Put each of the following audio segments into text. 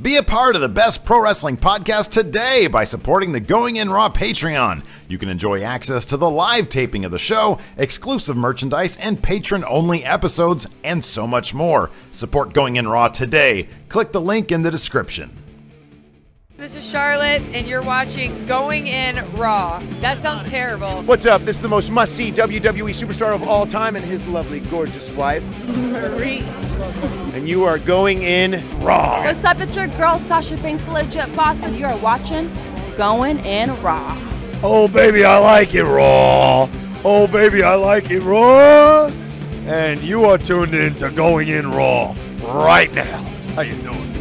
Be a part of the best pro wrestling podcast today by supporting the Going In Raw Patreon. You can enjoy access to the live taping of the show, exclusive merchandise, and patron-only episodes, and so much more. Support Going In Raw today. Click the link in the description. This is Charlotte, and you're watching Going In Raw. That sounds terrible. What's up? This is the most must-see WWE superstar of all time and his lovely, gorgeous wife, Marie. and you are going in Raw. What's up? It's your girl, Sasha Banks, the legit boss, and you are watching Going In Raw. Oh, baby, I like it raw. Oh, baby, I like it raw. And you are tuned in to Going In Raw right now. How you doing?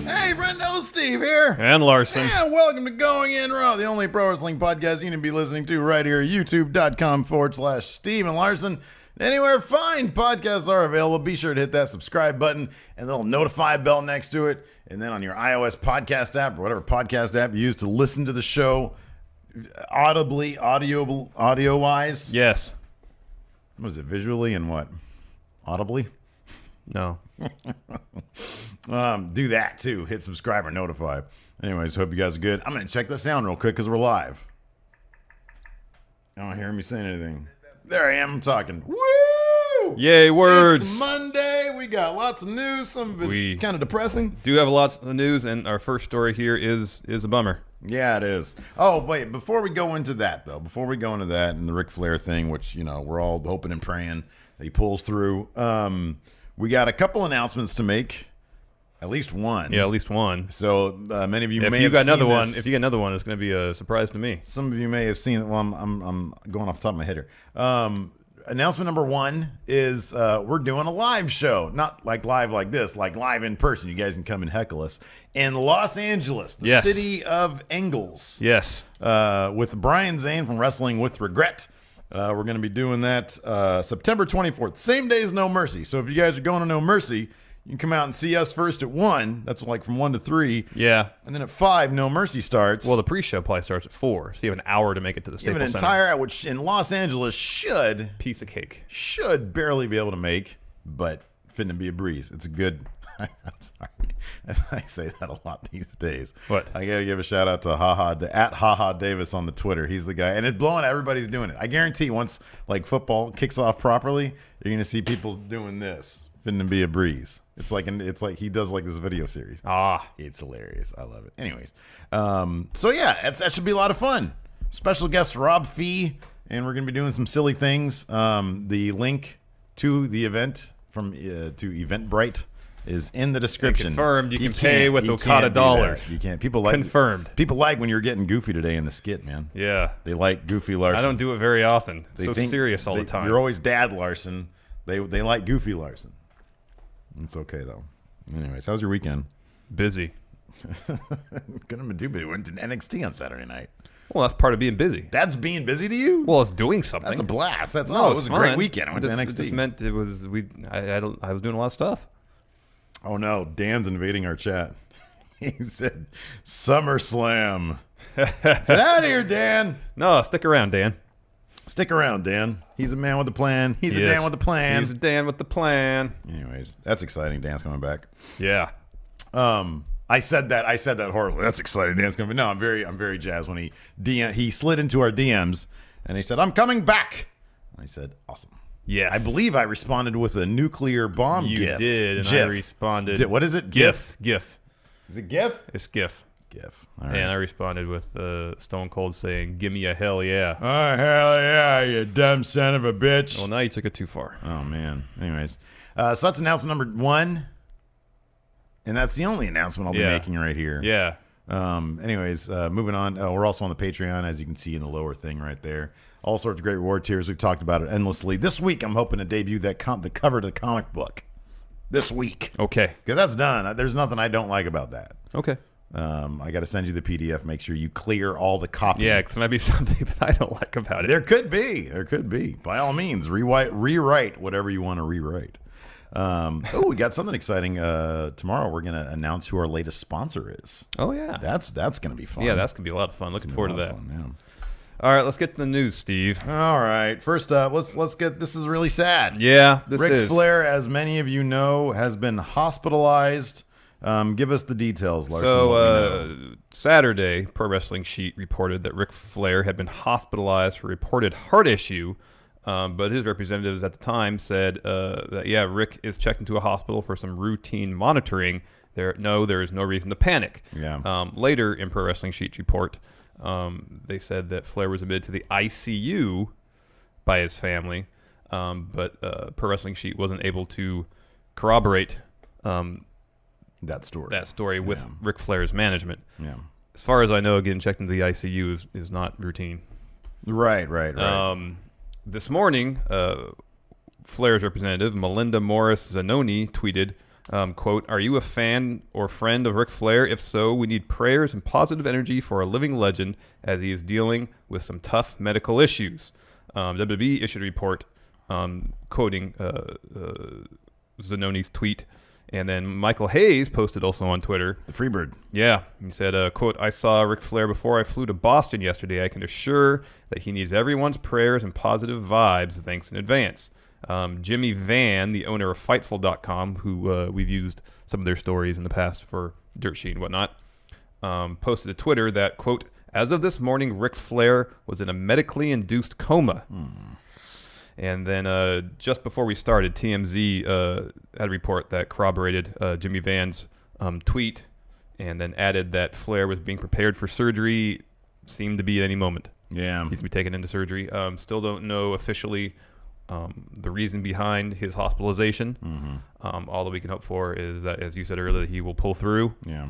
Hey, Brendo, Steve here. And Larson. And welcome to Going In Raw, the only pro wrestling podcast you need to be listening to right here, youtube.com/Steve and Larson. Anywhere fine podcasts are available, be sure to hit that subscribe button and the little notify bell next to it. And then on your iOS podcast app or whatever podcast app you use to listen to the show audibly, audio-wise. Yes. What is it, visually and what? Audibly? No. Do that too. Hit subscribe or notify. Anyways, hope you guys are good. I'm going to check the sound real quick because we're live. I don't hear me saying anything. There I am. I'm talking. Woo! Yay, words. It's Monday. We got lots of news. Some of it's kind of depressing. Do have lots of news, and our first story here is a bummer. Yeah, it is. Oh, wait. Before we go into that, though, and the Ric Flair thing, which, you know, we're all hoping and praying that he pulls through, we got a couple announcements to make. At least one. Yeah, at least one. So many of you if may you have got seen another one. this. If you get another one, it's going to be a surprise to me. Some of you may have seen it. Well, I'm going off the top of my head here. Announcement number one is we're doing a live show. Not like live like this, like live in person. You guys can come and heckle us. In Los Angeles, the city of Engels. Yes. With Brian Zane from Wrestling with Regret. We're going to be doing that September 24th. Same day as No Mercy. So if you guys are going to No Mercy, you can come out and see us first at 1. That's like from 1 to 3. Yeah. And then at 5, No Mercy starts. Well, the pre-show probably starts at 4, so you have an hour to make it to the you have Staples an Center. entire hour, which in Los Angeles should Piece of cake. barely be able to make, but finna be a breeze. It's a good. I'm sorry, I say that a lot these days. What? I gotta give a shout out to @HaHa Davis on the Twitter. He's the guy, and it's blowing. Everybody's doing it. I guarantee once like football kicks off properly, you're gonna see people doing this. Finna be a breeze. It's like he does like this video series. It's hilarious. I love it. Anyways, so yeah, that should be a lot of fun. Special guest Rob Fee, and we're gonna be doing some silly things. The link to the event from to Eventbrite is in the description. Confirmed. You can pay with Okada dollars. You can't. People like confirmed. People like when you're getting goofy today in the skit, man. Yeah. They like Goofy Larson. I don't do it very often. They so think serious all the time. You're always Dad Larson. They like Goofy Larson. It's okay though. Anyways, how was your weekend? Busy. Gonna do, but we went to NXT on Saturday night. Well, that's part of being busy. That's being busy to you? Well, it's doing something. That's a blast. That's no, it was a great weekend. I went to NXT. It just meant it was I was doing a lot of stuff. Oh no, Dan's invading our chat. He said SummerSlam. Get out of here, Dan. No, stick around, Dan. Stick around, Dan. He's a man with a plan. He's a Dan with a plan. He's a Dan with the plan. Anyways, that's exciting. Dan's coming back. Yeah. I said that horribly. That's exciting. Dan's coming. No, I'm very jazzed when he slid into our DMs and he said, "I'm coming back." I said, "Awesome." Yes. I believe I responded with a nuclear bomb You gif. did, and GIF. I responded. What is it? GIF. Is it GIF? It's GIF. GIF. All right. And I responded with Stone Cold saying, "Give me a hell yeah." Oh, hell yeah, you dumb son of a bitch. Well, now you took it too far. Oh, man. Anyways. So that's announcement number 1. And that's the only announcement I'll be making right here. Yeah. Anyways, moving on. We're also on the Patreon, as you can see in the lower thing right there. All sorts of great reward tiers. We've talked about it endlessly. This week, I'm hoping to debut the cover to the comic book. This week. Okay. Because that's done. There's nothing I don't like about that. Okay. I got to send you the PDF. Make sure you clear all the copy. Yeah, because there might be something that I don't like about it. There could be. There could be. By all means, rewrite whatever you want to rewrite. We got something exciting. Tomorrow we're going to announce who our latest sponsor is. Oh, yeah. That's going to be fun. Yeah, that's going to be a lot of fun. Looking forward to that. Fun, All right, let's get to the news, Steve. All right. First up, let's get. This is really sad. Yeah, this Ric is. Flair, as many of you know, has been hospitalized Give us the details, Larson. So, Saturday, Pro Wrestling Sheet reported that Ric Flair had been hospitalized for reported heart issue, but his representatives at the time said that, yeah, Rick is checked into a hospital for some routine monitoring. There is no reason to panic. Yeah. Later in Pro Wrestling Sheet's report, they said that Flair was admitted to the ICU by his family, but Pro Wrestling Sheet wasn't able to corroborate that story with Ric Flair's management. Yeah. As far as I know, getting checked into the ICU is not routine. Right. This morning, Flair's representative, Melinda Morris Zanoni, tweeted, quote, "Are you a fan or friend of Ric Flair? If so, we need prayers and positive energy for a living legend as he is dealing with some tough medical issues." WWE issued a report quoting Zanoni's tweet. And then Michael Hayes posted also on Twitter. The Freebird. Yeah. He said, quote, "I saw Ric Flair before I flew to Boston yesterday. I can assure that he needs everyone's prayers and positive vibes. Thanks in advance." Jimmy Van, the owner of Fightful.com, who we've used some of their stories in the past for Dirt Sheet and whatnot, posted to Twitter that, quote, "As of this morning, Ric Flair was in a medically induced coma." And then just before we started, TMZ had a report that corroborated Jimmy Van's tweet and then added that Flair was being prepared for surgery, seemed to be at any moment. Yeah. He's to be taken into surgery. Still don't know officially the reason behind his hospitalization. All that we can hope for is that, as you said earlier, that he will pull through. Yeah.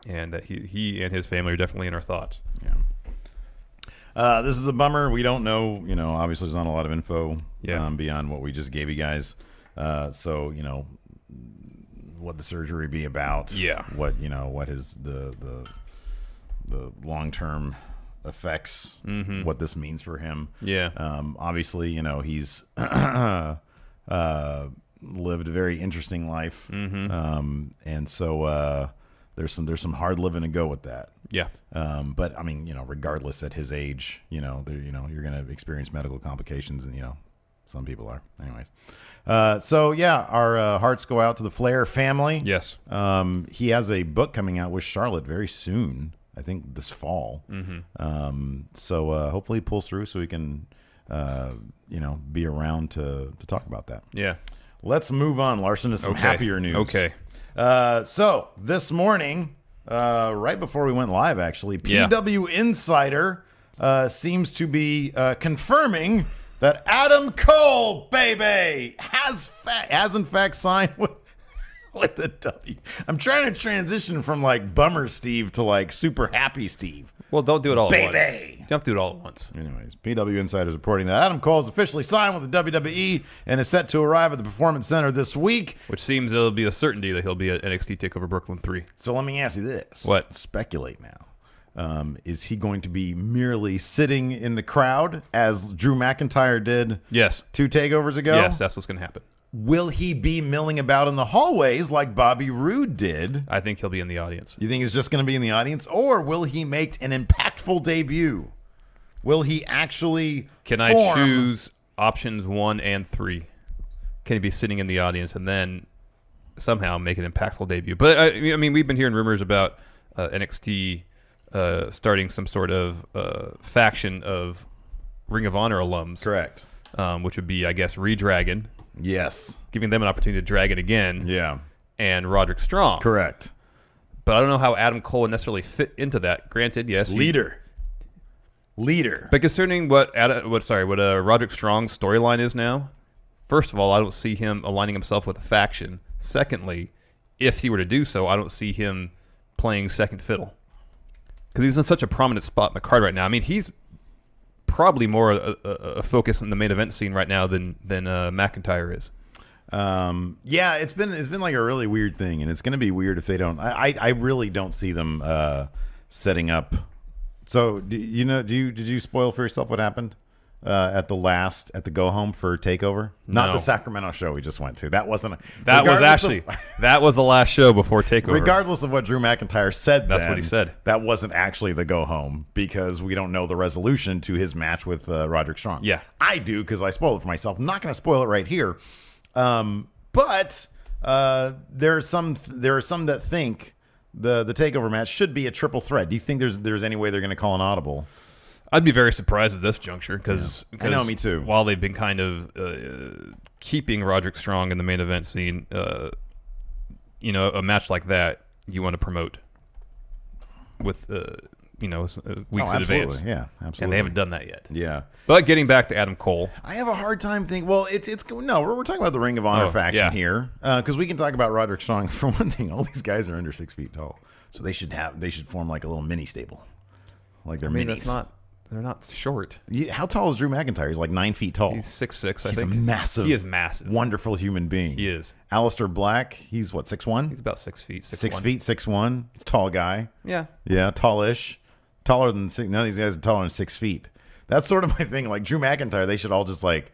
And that he and his family are definitely in our thoughts. Yeah. This is a bummer. We don't know, obviously there's not a lot of info beyond what we just gave you guys. So, what the surgery be about. Yeah. What is the long-term effects, what this means for him. Yeah. Obviously, he's lived a very interesting life. And so there's some hard living to go with that. Yeah. But I mean, regardless at his age, you're going to experience medical complications, and some people are. Anyways, so yeah, our hearts go out to the Flair family. Yes. He has a book coming out with Charlotte very soon. I think this fall. So hopefully he pulls through so he can, be around to talk about that. Yeah. Let's move on, Larson, to some happier news. Okay. So this morning, right before we went live, actually, PW Insider seems to be confirming that Adam Cole, baby, has in fact signed with the W. I'm trying to transition from like bummer Steve to like super happy Steve. Well, don't do it all at once. Baby. You don't have to do it all at once. Anyways, PW Insider is reporting that Adam Cole has officially signed with the WWE and is set to arrive at the Performance Center this week. Which seems it'll be a certainty that he'll be at NXT TakeOver Brooklyn 3. So let me ask you this. What? Speculate now. Is he going to be merely sitting in the crowd as Drew McIntyre did Yes. 2 takeovers ago? Yes, that's what's going to happen. Will he be milling about in the hallways like Bobby Roode did? I think he'll be in the audience. You think he's just going to be in the audience? Or will he make an impactful debut? Will he actually I choose options 1 and 3? Can he be sitting in the audience and then somehow make an impactful debut? But, I mean, we've been hearing rumors about NXT starting some sort of faction of Ring of Honor alums. Correct. Which would be, I guess, Redragon. Yes. Giving them an opportunity to drag it again. Yeah. And Roderick Strong. Correct. But I don't know how Adam Cole would necessarily fit into that. Granted, yes. Leader. But concerning what Roderick Strong's storyline is now, first of all, I don't see him aligning himself with a faction. Secondly, if he were to do so, I don't see him playing second fiddle. Because he's in such a prominent spot in the card right now. I mean, he's probably more a focus in the main event scene right now than McIntyre is. Yeah, it's been like a really weird thing, and it's going to be weird if they don't. I really don't see them setting up. So did you spoil for yourself what happened at the go home for Takeover? No. Not the Sacramento show we just went to. That was the last show before Takeover. Regardless of what Drew McIntyre said, that's what he said. That wasn't actually the go home because we don't know the resolution to his match with Roderick Strong. Yeah, I do because I spoiled it for myself. I'm not going to spoil it right here, but there are some that think the takeover match should be a triple threat. Do you think there's any way they're going to call an audible? I'd be very surprised at this juncture because I know, me too. While they've been kind of keeping Roderick Strong in the main event scene, a match like that you want to promote with weeks in advance. Yeah, absolutely. And they haven't done that yet. Yeah. But getting back to Adam Cole, I have a hard time thinking. Well, we're talking about the Ring of Honor faction here because we can talk about Roderick Strong. For one thing, all these guys are under 6 feet tall, so they should form like a little mini stable, like they're minis. They're not short. How tall is Drew McIntyre? He's like 9 feet tall. He's 6'6", I He's think. massive. He is massive. Wonderful human being. He is. Aleister Black, he's what, 6'1"? He's about 6 feet. 6 feet, 6'1". He's a tall guy. Yeah. Yeah, tallish. Taller than six. None of these guys are taller than 6 feet. That's sort of my thing. Like Drew McIntyre, they should all just like.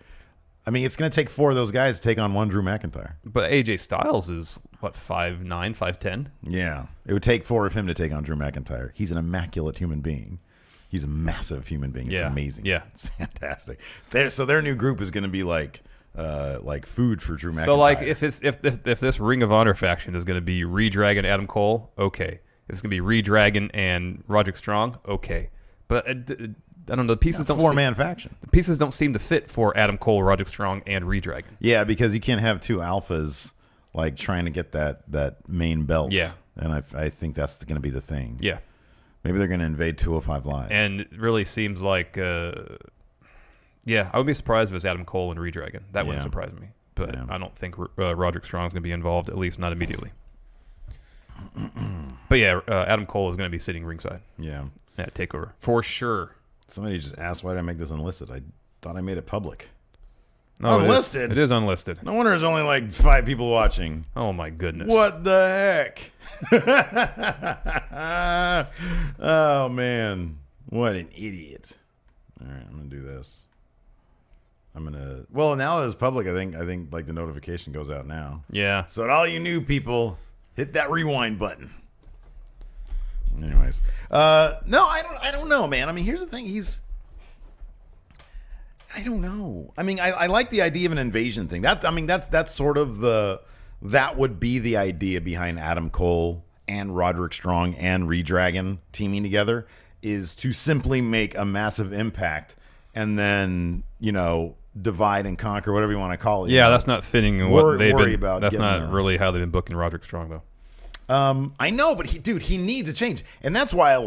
I mean, it's going to take 4 of those guys to take on one Drew McIntyre. But AJ Styles is what, 5'9", 5'10"? Yeah, it would take 4 of him to take on Drew McIntyre. He's an immaculate human being. He's a massive human being. It's amazing. Yeah, it's fantastic. So their new group is going to be like food for Drew McIntyre. So like if this Ring of Honor faction is going to be Redragon Adam Cole, okay. If it's going to be Redragon and Roderick Strong, okay. But I don't know. The pieces don't 4-man faction. The pieces don't seem to fit for Adam Cole, Roderick Strong, and Redragon. Yeah, because you can't have 2 alphas like trying to get that main belt. Yeah, and I think that's going to be the thing. Yeah. Maybe they're going to invade 205 Live. And it really seems like, I would be surprised if it was Adam Cole and Redragon. That wouldn't surprise me. But I don't think Roderick Strong's going to be involved, at least not immediately. But yeah, Adam Cole is going to be sitting ringside. Yeah. At TakeOver. For sure. Somebody just asked, why did I make this unlisted? I thought I made it public. No, unlisted? It is unlisted. No wonder there's only like 5 people watching. Oh, my goodness. What the heck? Oh, man. What an idiot. All right, I'm going to do this. Well, now that it's public, I think like the notification goes out now. Yeah. So to all you new people, hit that rewind button. Anyways. No, I don't know, man. I mean, here's the thing. I don't know. I mean, I like the idea of an invasion thing. That's sort of that would be the idea behind Adam Cole and Roderick Strong and Redragon teaming together, is to simply make a massive impact and then, divide and conquer, whatever you want to call it. Yeah, that's not fitting in what they've been. About that's not really how they've been booking Roderick Strong, though. I know, but he needs a change, and that's why I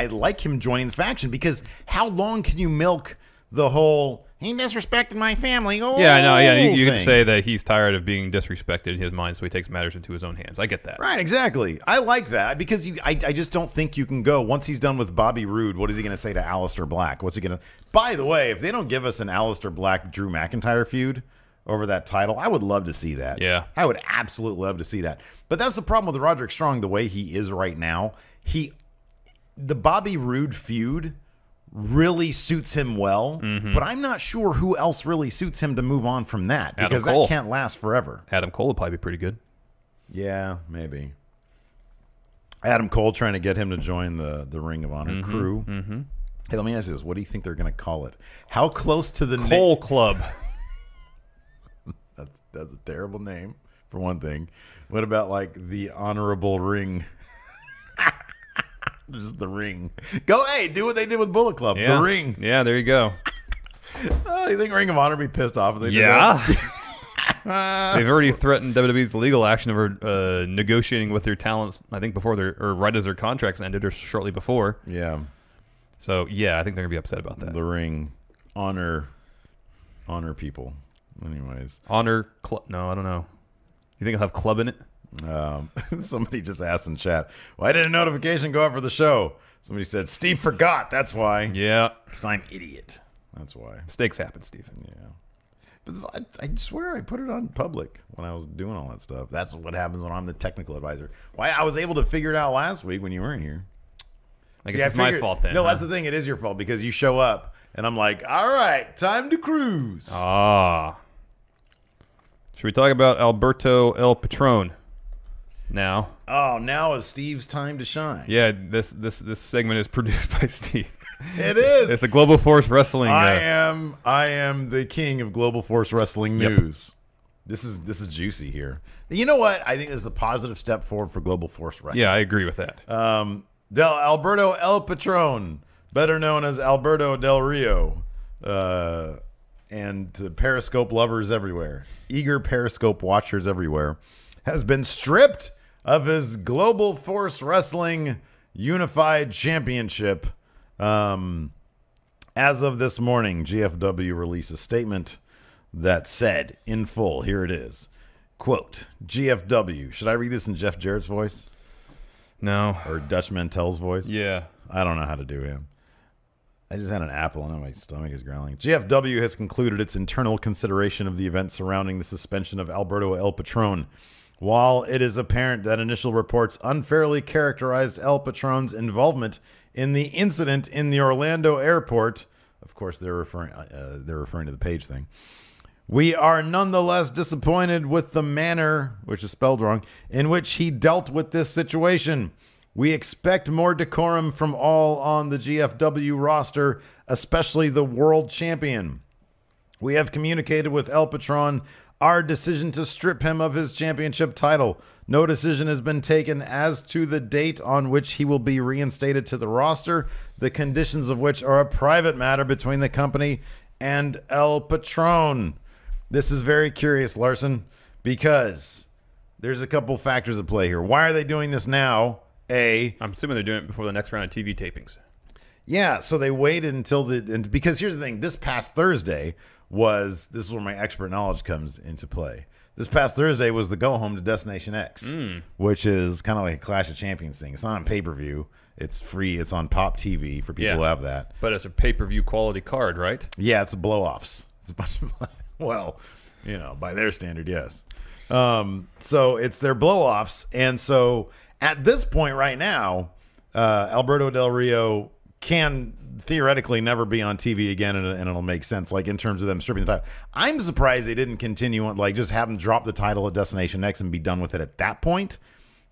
like him joining the faction, because how long can you milk the whole he disrespected my family? Yeah, I know. Yeah, you can say that he's tired of being disrespected in his mind, so he takes matters into his own hands. I get that. Right, exactly. I like that because I just don't think you can go once he's done with Bobby Roode. What is he going to say to Aleister Black? What's he going to? By the way, if they don't give us an Aleister Black Drew McIntyre feud over that title, I would love to see that. Yeah, I would absolutely love to see that. But that's the problem with Roderick Strong, the way he is right now. The Bobby Roode feud really suits him well, but I'm not sure who else really suits him to move on from that, because that can't last forever. Adam Cole would probably be pretty good. Yeah, maybe. Adam Cole trying to get him to join the Ring of Honor crew. Hey, let me ask you this. What do you think they're going to call it? How close to the Cole Club? That's a terrible name, for one thing. What about like the Honorable Ring? Just the Ring. Do what they did with Bullet Club. Yeah. The Ring. Yeah, there you go. Oh, you think Ring of Honor would be pissed off if they did that? They've already threatened WWE's legal action over negotiating with their talents, I think, right as their contracts ended or shortly before. Yeah. So, yeah, I think they're going to be upset about that. The Ring. Honor people. Anyways. Honor Club. No, I don't know. You think it'll have club in it? Somebody just asked in chat, why didn't a notification go out for the show? Somebody said, Steve forgot. That's why. Yeah. Because I'm idiot. That's why. Mistakes happen, Stephen. Yeah. But I swear I put it on public when I was doing all that stuff. That's what happens when I'm the technical advisor. Why I was able to figure it out last week when you weren't here. I guess it's my fault then. No, that's the thing. It is your fault because you show up and I'm like, all right, time to cruise. Should we talk about Alberto El Patron now? Oh, now is Steve's time to shine. Yeah, this segment is produced by Steve. It is. It's a Global Force Wrestling. I am the king of Global Force Wrestling news. This is juicy here. You know what? I think this is a positive step forward for Global Force Wrestling. Yeah, I agree with that. Alberto El Patron, better known as Alberto Del Rio, and to Periscope lovers everywhere, eager Periscope watchers everywhere, has been stripped of his Global Force Wrestling Unified Championship. As of this morning, GFW released a statement that said, in full, here it is, quote, GFW. Should I read this in Jeff Jarrett's voice? No. Or Dutch Mantel's voice? Yeah. I don't know how to do him. I just had an apple and my stomach is growling. GFW has concluded its internal consideration of the event surrounding the suspension of Alberto El Patron. While it is apparent that initial reports unfairly characterized El Patron's involvement in the incident in the Orlando airport, of course they're referring to the Page thing, we are nonetheless disappointed with the manner, which is spelled wrong, in which he dealt with this situation. We expect more decorum from all on the GFW roster, especially the world champion. We have communicated with El Patron our decision to strip him of his championship title. No decision has been taken as to the date on which he will be reinstated to the roster, the conditions of which are a private matter between the company and El Patron. This is very curious, Larson, because there's a couple factors at play here. Why are they doing this now? I'm assuming they're doing it before the next round of TV tapings. Yeah, so they waited until because here's the thing. This past Thursday this is where my expert knowledge comes into play. This past Thursday was the go home to Destination X, which is kind of like a Clash of Champions thing. It's not on pay-per-view. It's free. It's on Pop TV for people who have that. But it's a pay-per-view quality card, right? Yeah, it's a blow-offs. It's a bunch of, well, by their standard, yes. So it's their blow-offs. And so at this point right now, Alberto Del Rio can theoretically never be on TV again, and it'll make sense, like in terms of them stripping the title. I'm surprised they didn't continue on, like just have him drop the title at Destination X and be done with it at that point,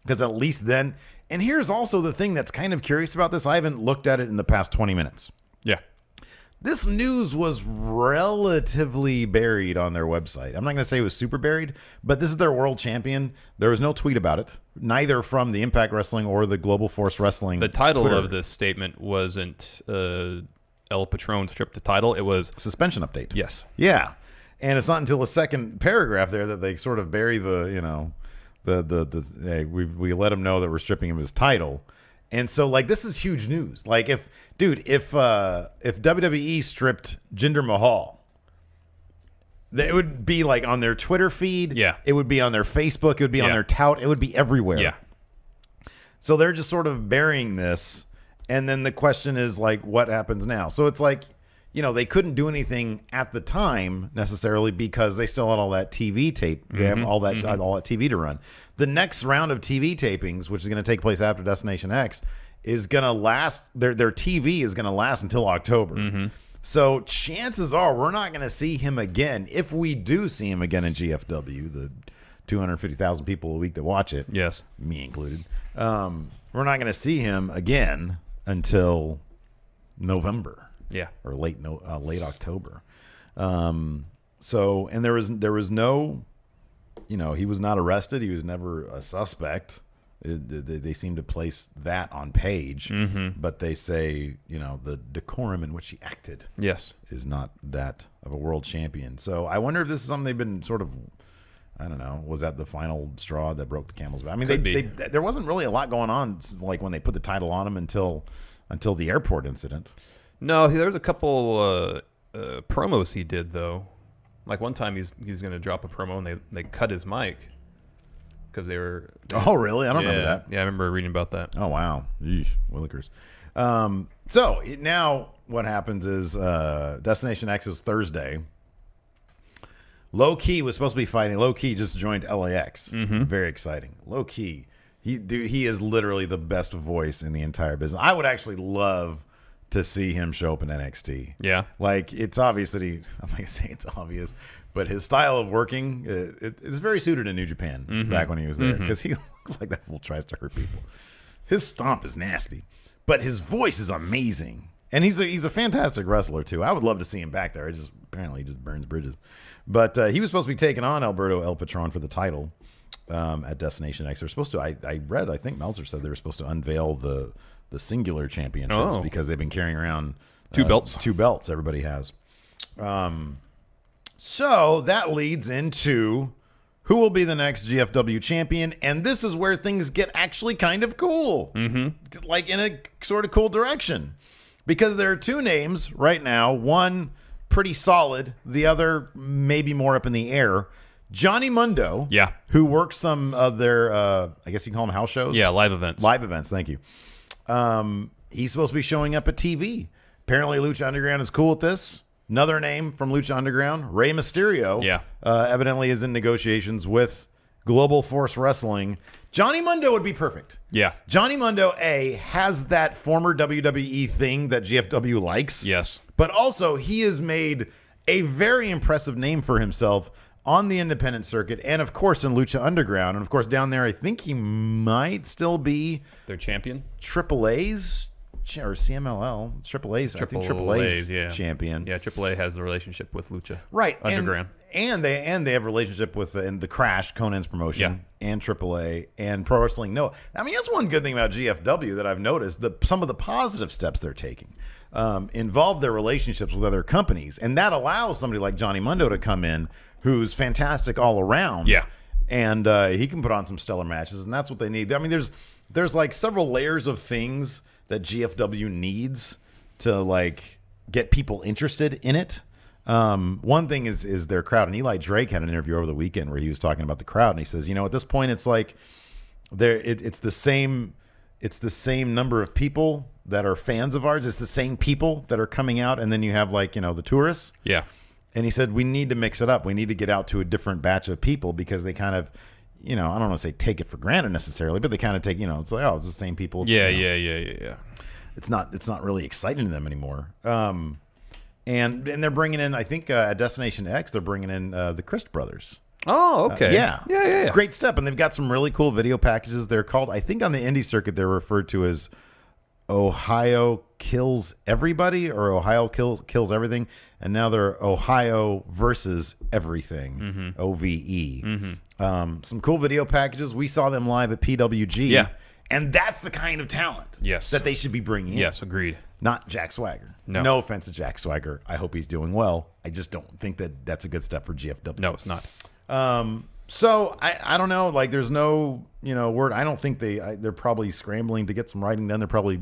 because at least then. And here's also the thing that's kind of curious about this. I haven't looked at it in the past 20 minutes. Yeah. This news was relatively buried on their website. I'm not going to say it was super buried, but this is their world champion. There was no tweet about it, neither from the Impact Wrestling or the Global Force Wrestling. The title Twitter. of this statement wasn't El Patron stripped the title. It was suspension update. Yes. Yeah. And it's not until the second paragraph there that they sort of bury the, hey, we let him know that we're stripping him his title. And so, like, this is huge news. Like, if WWE stripped Jinder Mahal, it would be like on their Twitter feed. Yeah. It would be on their Facebook. It would be on their tout. It would be everywhere. Yeah. So they're just sort of burying this. And then the question is, like, what happens now? So it's like, they couldn't do anything at the time necessarily because they still had all that TV tape. They have all that TV to run. The next round of TV tapings, which is going to take place after Destination X, is going to last. Their TV is going to last until October. So chances are we're not going to see him again. If we do see him again in GFW, the 250,000 people a week that watch it, yes, me included, we're not going to see him again until November. Yeah, or late October. So, and there was no, he was not arrested. He was never a suspect. They seem to place that on Page, but they say, the decorum in which he acted, yes, is not that of a world champion. So I wonder if this is something they've been sort of, I don't know, was that the final straw that broke the camel's back? I mean, there wasn't really a lot going on, like when they put the title on him until the airport incident. No, there was a couple promos he did though. Like one time he's going to drop a promo and they cut his mic because they were. Oh really? I don't remember that. Yeah, I remember reading about that. Oh wow, yeesh, willikers. So now what happens is Destination X is Thursday. Low Key was supposed to be fighting. Low Key just joined LAX. Very exciting. Low Key, he is literally the best voice in the entire business. I would actually love to see him show up in NXT. Yeah. Like, it's obvious that I'm not going to say it's obvious, but his style of working is very suited to New Japan back when he was there, because he looks like that fool tries to hurt people. His stomp is nasty, but his voice is amazing. And he's a fantastic wrestler too. I would love to see him back there. Apparently he just burns bridges. But he was supposed to be taking on Alberto El Patron for the title at Destination X. They're supposed to. I think Meltzer said they were supposed to unveil the singular championships because they've been carrying around two belts. Two belts. Everybody has. So that leads into who will be the next GFW champion, and this is where things get actually kind of cool, like in a sort of cool direction, because there are two names right now. One pretty solid, the other maybe more up in the air. Johnny Mundo, who works some of their, I guess you can call them house shows. Yeah, live events. Live events. Thank you. He's supposed to be showing up at TV. Apparently, Lucha Underground is cool with this. Another name from Lucha Underground, Rey Mysterio, evidently is in negotiations with Global Force Wrestling. Johnny Mundo would be perfect. Yeah. Johnny Mundo, has that former WWE thing that GFW likes. Yes. But also, he has made a very impressive name for himself on the independent circuit and, of course, in Lucha Underground. And, of course, down there, I think he might still be their champion. AAA's or CMLL, AAA's, I think AAA's champion. Yeah, AAA has the relationship with Lucha. Right. Underground. And they have a relationship with in the Crash, Conan's promotion, and AAA and Pro Wrestling. No, I mean, that's one good thing about GFW that I've noticed. Some of the positive steps they're taking involve their relationships with other companies. And that allows somebody like Johnny Mundo to come in who's fantastic all around. Yeah. And he can put on some stellar matches, and that's what they need. I mean, there's like several layers of things that GFW needs to like get people interested in it. One thing is their crowd, and Eli Drake had an interview over the weekend where he was talking about the crowd, and he says, at this point, it's like it's the same number of people that are fans of ours. It's the same people that are coming out, and then you have like the tourists. Yeah. And he said we need to mix it up. We need to get out to a different batch of people because they kind of, I don't want to say take it for granted necessarily, but they kind of take, it's like, it's the same people. It's, Yeah. It's not really exciting to them anymore. And they're bringing in, I think at Destination X, they're bringing in the Christ brothers. Oh, okay. Yeah. Great step. And they've got some really cool video packages. They're called, I think on the indie circuit, they're referred to as Ohio Kills Everybody or Ohio Kills Everything. And now they're Ohio versus Everything, OVE. Some cool video packages. We saw them live at PWG. Yeah. And that's the kind of talent that they should be bringing in. Yes, agreed. Not Jack Swagger. No offense to Jack Swagger. I hope he's doing well. I just don't think that that's a good step for GFW. No, it's not. So I don't know. Like, there's no word. I don't think they're probably scrambling to get some writing done. They're probably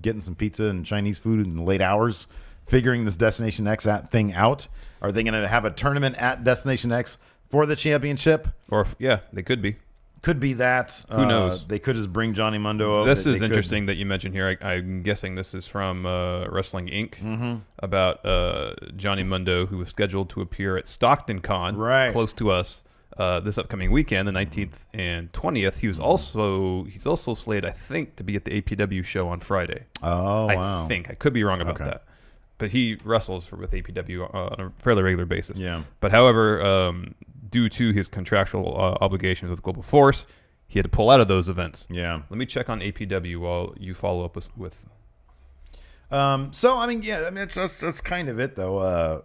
getting some pizza and Chinese food in the late hours, figuring this Destination X thing out. Are they going to have a tournament at Destination X for the championship? Or they could be. Could be that. Who knows? They could just bring Johnny Mundo over. This is interesting that you mentioned here. I'm guessing this is from Wrestling Inc. About Johnny Mundo, who was scheduled to appear at Stockton Con, close to us, this upcoming weekend, the 19th and 20th. He's also slated, I think, to be at the APW show on Friday. Oh, wow. I think. I could be wrong about that. But he wrestles with APW on a fairly regular basis. Yeah. But however, due to his contractual obligations with Global Force, he had to pull out of those events. Yeah. Let me check on APW while you follow up with. So I mean, that's kind of it though.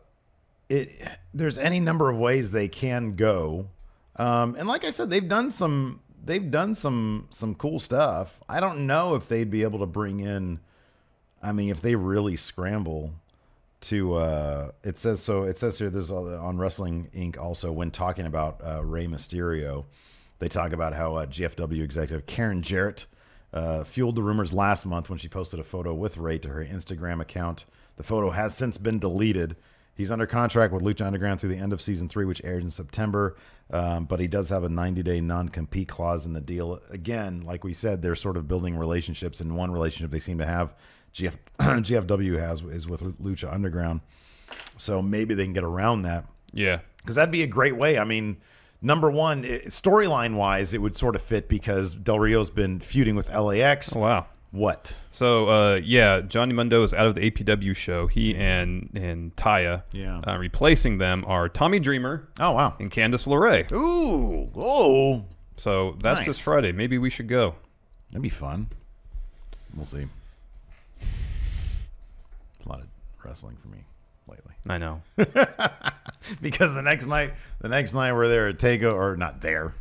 There's any number of ways they can go, and like I said, they've done some cool stuff. I don't know if they'd be able to bring in. I mean, if they really scramble to it says here there's on Wrestling Inc. also when talking about Rey Mysterio, they talk about how GFW executive Karen Jarrett fueled the rumors last month when she posted a photo with Rey to her Instagram account. The photo has since been deleted. He's under contract with Lucha Underground through the end of season 3, which aired in September, but he does have a 90-day non-compete clause in the deal. Again, like we said, they're sort of building relationships, and one relationship they seem to have GFW is with Lucha Underground, so maybe they can get around that. Yeah, because that'd be a great way. I mean, number one, storyline wise, it would sort of fit because Del Rio's been feuding with LAX. Oh, wow. What? So Johnny Mundo is out of the APW show. He and Taya. Yeah. Replacing them are Tommy Dreamer. Oh, wow. And Candice LeRae. Ooh. Oh. So that's this Friday. Maybe we should go. That'd be fun. We'll see. a lot of wrestling for me lately. I know. Because the next night we're there at Takeover, or not there.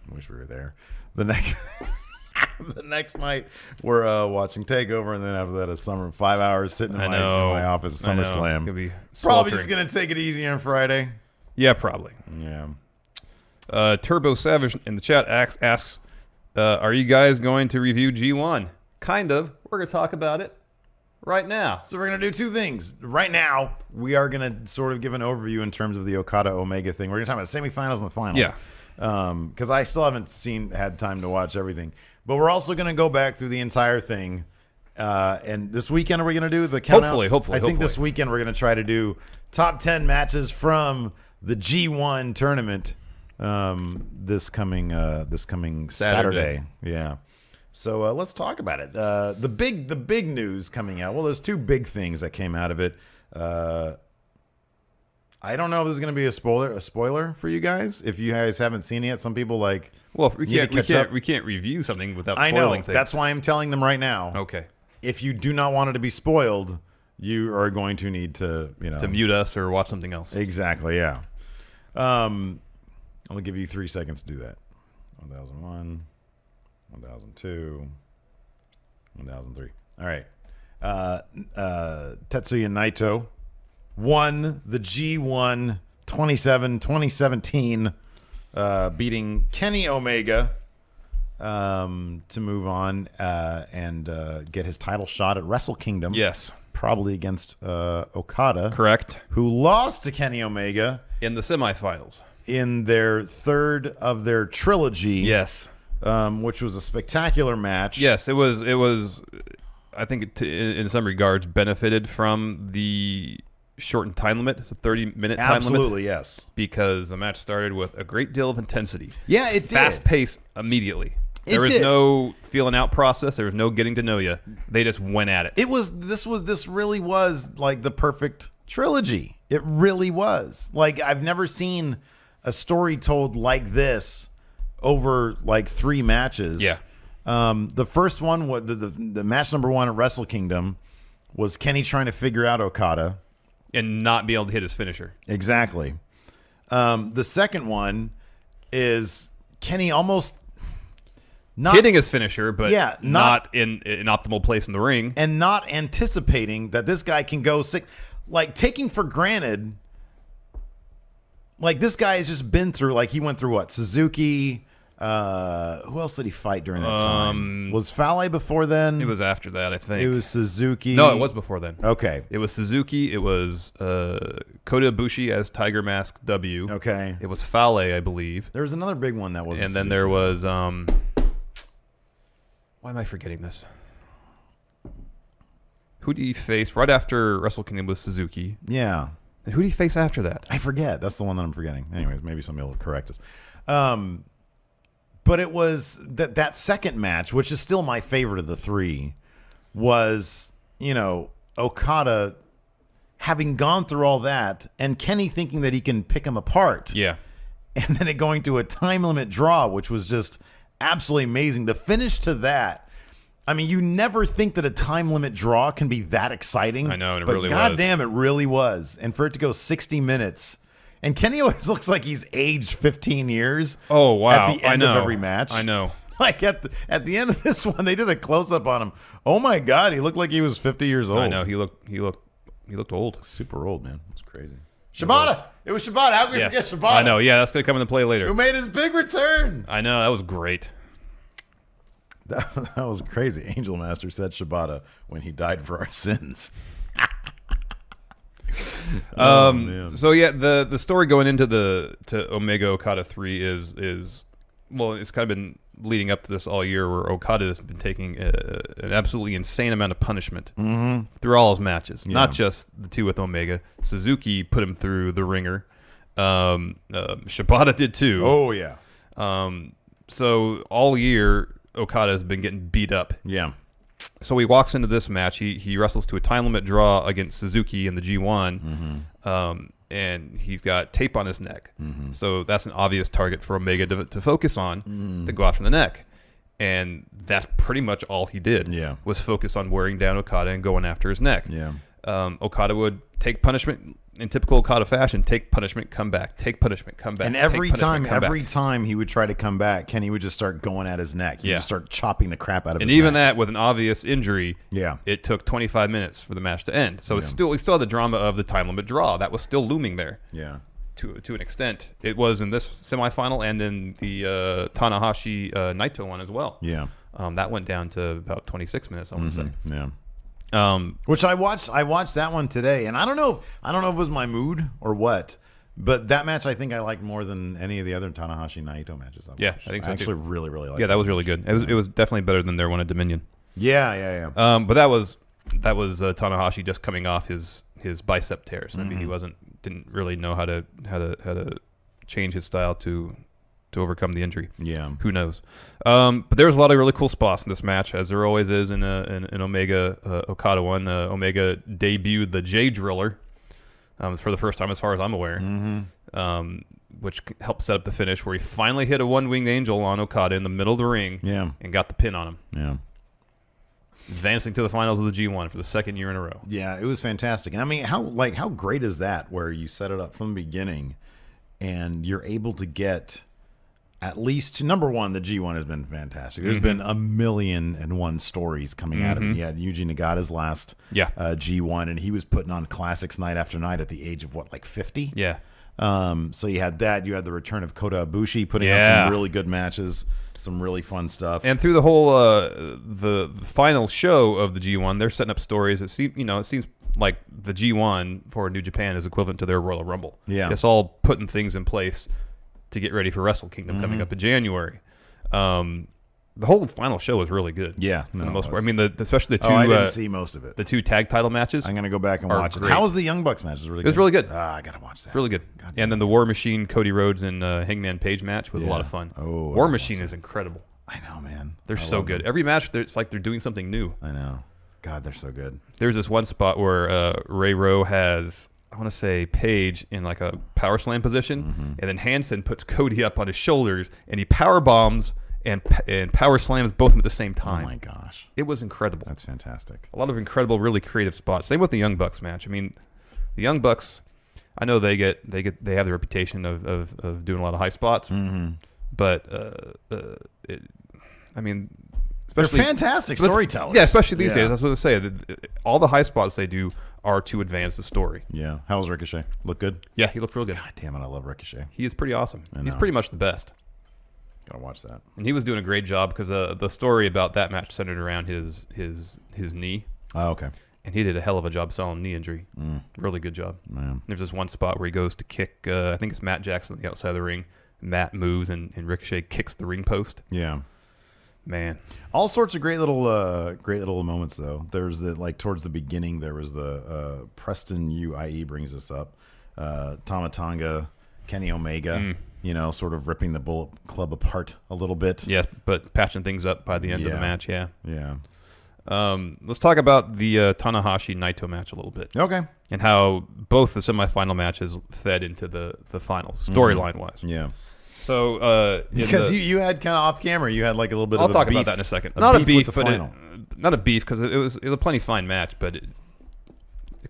I wish we were there. The next the next night we're watching Takeover, and then after that, 5 hours sitting in my office at SummerSlam. Could be probably just gonna take it easy on Friday. Yeah, probably. Yeah. Turbo Savage in the chat asks, are you guys going to review G1? Kind of. We're gonna talk about it right now. So we're going to do two things. Right now, we are going to sort of give an overview in terms of the Okada-Omega thing. We're going to talk about the semifinals and the finals. Yeah. Because I still haven't had time to watch everything. But we're also going to go back through the entire thing. And this weekend, are we going to do the countouts? Hopefully. I think this weekend we're going to try to do top 10 matches from the G1 tournament this coming Saturday. Yeah. So let's talk about it. The big news coming out. Well, there's two big things that came out of it. I don't know if this is going to be a spoiler for you guys. If you guys haven't seen it yet, some people like. Well, we can't review something without spoiling things. I know. That's why I'm telling them right now. Okay. If you do not want it to be spoiled, you are going to need to to mute us or watch something else. Exactly. Yeah. I'm gonna give you 3 seconds to do that. 1001. 1002, 1003. All right. Tetsuya Naito won the G1 2017, beating Kenny Omega to move on and get his title shot at Wrestle Kingdom. Yes. Probably against Okada. Correct. Who lost to Kenny Omega in the semifinals. In their third of their trilogy. Yes. Which was a spectacular match. Yes, it was. I think in some regards benefited from the shortened time limit. It's a 30-minute time limit. Absolutely, yes. Because the match started with a great deal of intensity. Yeah, it did. Fast pace immediately. There was no feeling out process. There was no getting to know you. They just went at it. This really was like the perfect trilogy. It really was. Like, I've never seen a story told like this over like 3 matches. Yeah. The first one, the match number 1 at Wrestle Kingdom, was Kenny trying to figure out Okada and not be able to hit his finisher. Exactly. The second one is Kenny almost not hitting his finisher, but not in an optimal place in the ring, and not anticipating that this guy can go like taking for granted. Like, this guy has just been through, like, he went through what? Suzuki. Who else did he fight during that time? Was Fale before then? It was after that, I think. It was Suzuki. No, it was before then. Okay. It was Suzuki. It was Kota Ibushi as Tiger Mask W. Okay. It was Fale, I believe. There was another big one that wasn't And then Suzuki. there was... why am I forgetting this? Who did he face right after Wrestle Kingdom was Suzuki? Yeah. And who did he face after that? I forget. That's the one that I'm forgetting. Anyways, maybe somebody will correct us. But it was that second match, which is still my favorite of the 3, was, Okada having gone through all that and Kenny thinking that he can pick him apart. Yeah. And then it going to a time limit draw, which was just absolutely amazing. The finish to that. I mean, you never think that a time limit draw can be that exciting. I know, and it but really was. Goddamn, it really was. And for it to go 60 minutes, and Kenny always looks like he's aged 15 years. Oh wow! At the end of every match, I know. Like at the end of this one, they did a close up on him. Oh my God, he looked like he was 50 years old. I know he looked old. Super old, man. It's crazy. Shibata. It was Shibata. How could we forget Shibata? I know. Yeah, that's gonna come into play later. Who made his big return? I know. That was great. That was crazy. Angel Master said Shibata when he died for our sins. So yeah, the story going into to Omega Okada 3 is well, it's kind of been leading up to this all year, where Okada has been taking an absolutely insane amount of punishment through all his matches. Yeah. Not just the 2 with Omega. Suzuki put him through the ringer. Shibata did too. Oh yeah. So all year Okada has been getting beat up. Yeah. So he walks into this match. He wrestles to a time limit draw against Suzuki in the G1, and he's got tape on his neck. So that's an obvious target for Omega to focus on, to go after the neck. And that's pretty much all he did. Yeah. Was focus on wearing down Okada and going after his neck. Yeah. Okada would take punishment in typical Okada fashion, take punishment, come back, take punishment, come back. And every time he would try to come back, Kenny would just start going at his neck. He would just start chopping the crap out of his neck. And even that, with an obvious injury, yeah, it took 25 minutes for the match to end. So it's we still had the drama of the time limit draw. That was still looming there. Yeah. To an extent. It was in this semifinal and in the Tanahashi Naito one as well. Yeah. That went down to about 26 minutes, I want to say. Yeah. Which I watched that one today, and I don't know if it was my mood or what, but that match I think I liked more than any of the other Tanahashi Naito matches I've watched. I think so. I actually really liked. Yeah, that was really good. It was definitely better than their one at Dominion. Yeah. But that was Tanahashi just coming off his bicep tears. I mean, he didn't really know how to change his style to overcome the injury. Yeah. Who knows? But there was a lot of really cool spots in this match, as there always is in an Omega Okada one. Omega debuted the J Driller for the first time, as far as I'm aware, which helped set up the finish, where he finally hit a one-winged angel on Okada in the middle of the ring, and got the pin on him. Yeah. Advancing to the finals of the G1 for the second year in a row. Yeah, it was fantastic. And I mean, how great is that, where you set it up from the beginning and you're able to get at least number one, the G1 has been fantastic. There's been 1,000,001 stories coming out of it. He had Yuji Nagata's last G1, and he was putting on classics night after night at the age of what, like 50? Yeah. So you had that. You had the return of Kota Ibushi putting on some really good matches, some really fun stuff. And through the whole the final show of the G1, they're setting up stories that seems like the G1 for New Japan is equivalent to their Royal Rumble. Yeah. It's all putting things in place to get ready for Wrestle Kingdom coming up in January. The whole final show was really good. Yeah, for the most part. I mean, especially the two. I didn't see most of it. The two tag title matches. I'm gonna go back and watch it. How was the Young Bucks match? It was really good. I gotta watch that. It's really good. And then the War Machine, Cody Rhodes, and Hangman Page match was a lot of fun. Oh, War Machine is incredible. I know, man. They're so good. Every match, it's like they're doing something new. I know. God, they're so good. There's this one spot where Ray Rowe has, I want to say, Page in like a power slam position, and then Hansen puts Cody up on his shoulders, and he power bombs and power slams both of them at the same time. Oh my gosh, it was incredible. That's fantastic. A lot of incredible, really creative spots. Same with the Young Bucks match. I mean, the Young Bucks, I know they have the reputation of doing a lot of high spots, but I mean, especially they're fantastic storytellers. Yeah, especially these days. That's what I say. All the high spots they do are to advance the story. Yeah. How was Ricochet? Look good? Yeah, he looked real good. God damn it, I love Ricochet. He is pretty awesome. He's pretty much the best. Gotta watch that. And he was doing a great job, because the story about that match centered around his knee. Oh, okay. And he did a hell of a job selling knee injury. Really good job. Man. There's this one spot where he goes to kick, I think it's Matt Jackson on the outside of the ring. Matt moves, and Ricochet kicks the ring post. Yeah. Man, all sorts of great little moments though. There's towards the beginning there was the Preston UIE brings this up. Tama Tonga, Kenny Omega, sort of ripping the Bullet Club apart a little bit. Yeah, but patching things up by the end of the match. Yeah. Yeah. Let's talk about the Tanahashi Naito match a little bit. Okay. And how both the semifinal matches fed into the finals storyline wise. Yeah. So because you had kind of off camera, you had like a little bit. I'll of talk beef, about that in a second. Not a beef, but not a beef, because it was a plenty fine match, but it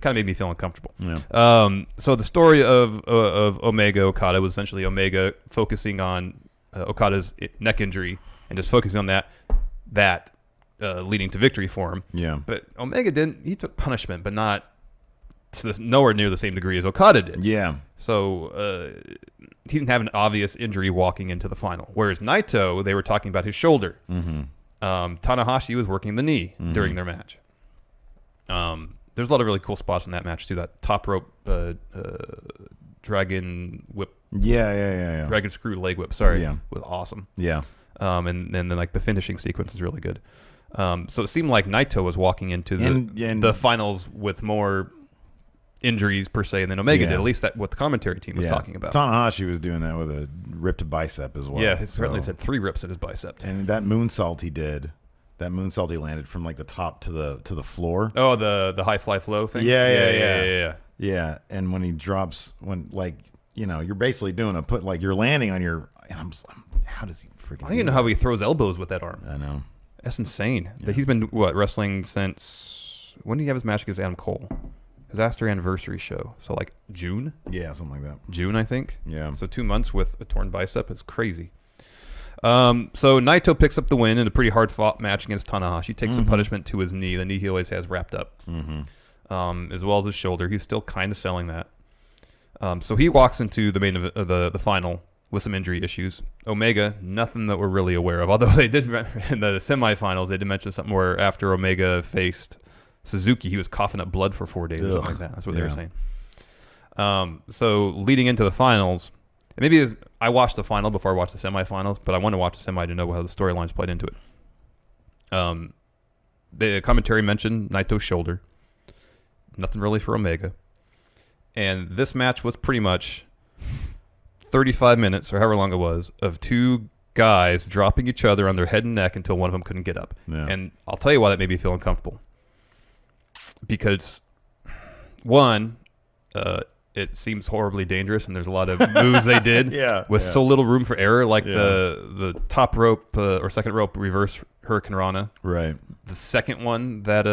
kind of made me feel uncomfortable. Yeah. So the story of Omega Okada was essentially Omega focusing on Okada's neck injury and just focusing on that leading to victory for him. Yeah. But Omega didn't. He took punishment, but not to nowhere near the same degree as Okada did. Yeah. So he didn't have an obvious injury walking into the final. Whereas Naito, they were talking about his shoulder. Tanahashi was working the knee during their match. There's a lot of really cool spots in that match too. That top rope dragon whip. Yeah. Dragon screw leg whip. Sorry. Yeah. Was awesome. Yeah. And then like the finishing sequence is really good. So it seemed like Naito was walking into the finals with more injuries per se than Omega did. At least that what the commentary team was talking about. Tanahashi was doing that with a ripped bicep as well. Yeah, apparently said 3 rips at his bicep. And that moonsault he did, that moonsault he landed from like the top to the floor. Oh, the high fly flow thing. Yeah. And when he drops, you're basically doing you're landing on your. And how does he freaking? I don't even know how he throws elbows with that arm. I know. That's insane. Yeah. He's been wrestling since when did he have his match against Adam Cole? Disaster anniversary show. So like June? Yeah, something like that. June, I think. Yeah. So 2 months with a torn bicep is crazy. So Naito picks up the win in a pretty hard-fought match against Tanahashi. Takes some punishment to his knee. The knee he always has wrapped up. As well as his shoulder. He's still kind of selling that. So he walks into the the final with some injury issues. Omega, nothing that we're really aware of. Although they did, in the semifinals, they did mention something where after Omega faced Suzuki, he was coughing up blood for 4 days or something like that. That's what they were saying. So leading into the finals, and maybe I watched the final before I watched the semifinals, but I want to watch the semi to know how the storylines played into it. The commentary mentioned Naito's shoulder. Nothing really for Omega. And this match was pretty much 35 minutes, or however long it was, of two guys dropping each other on their head and neck until one of them couldn't get up. Yeah. And I'll tell you why that made me feel uncomfortable. Because, one, it seems horribly dangerous, and there's a lot of moves they did with so little room for error, like the top rope or second rope reverse Hurricane Rana. Right. The second one that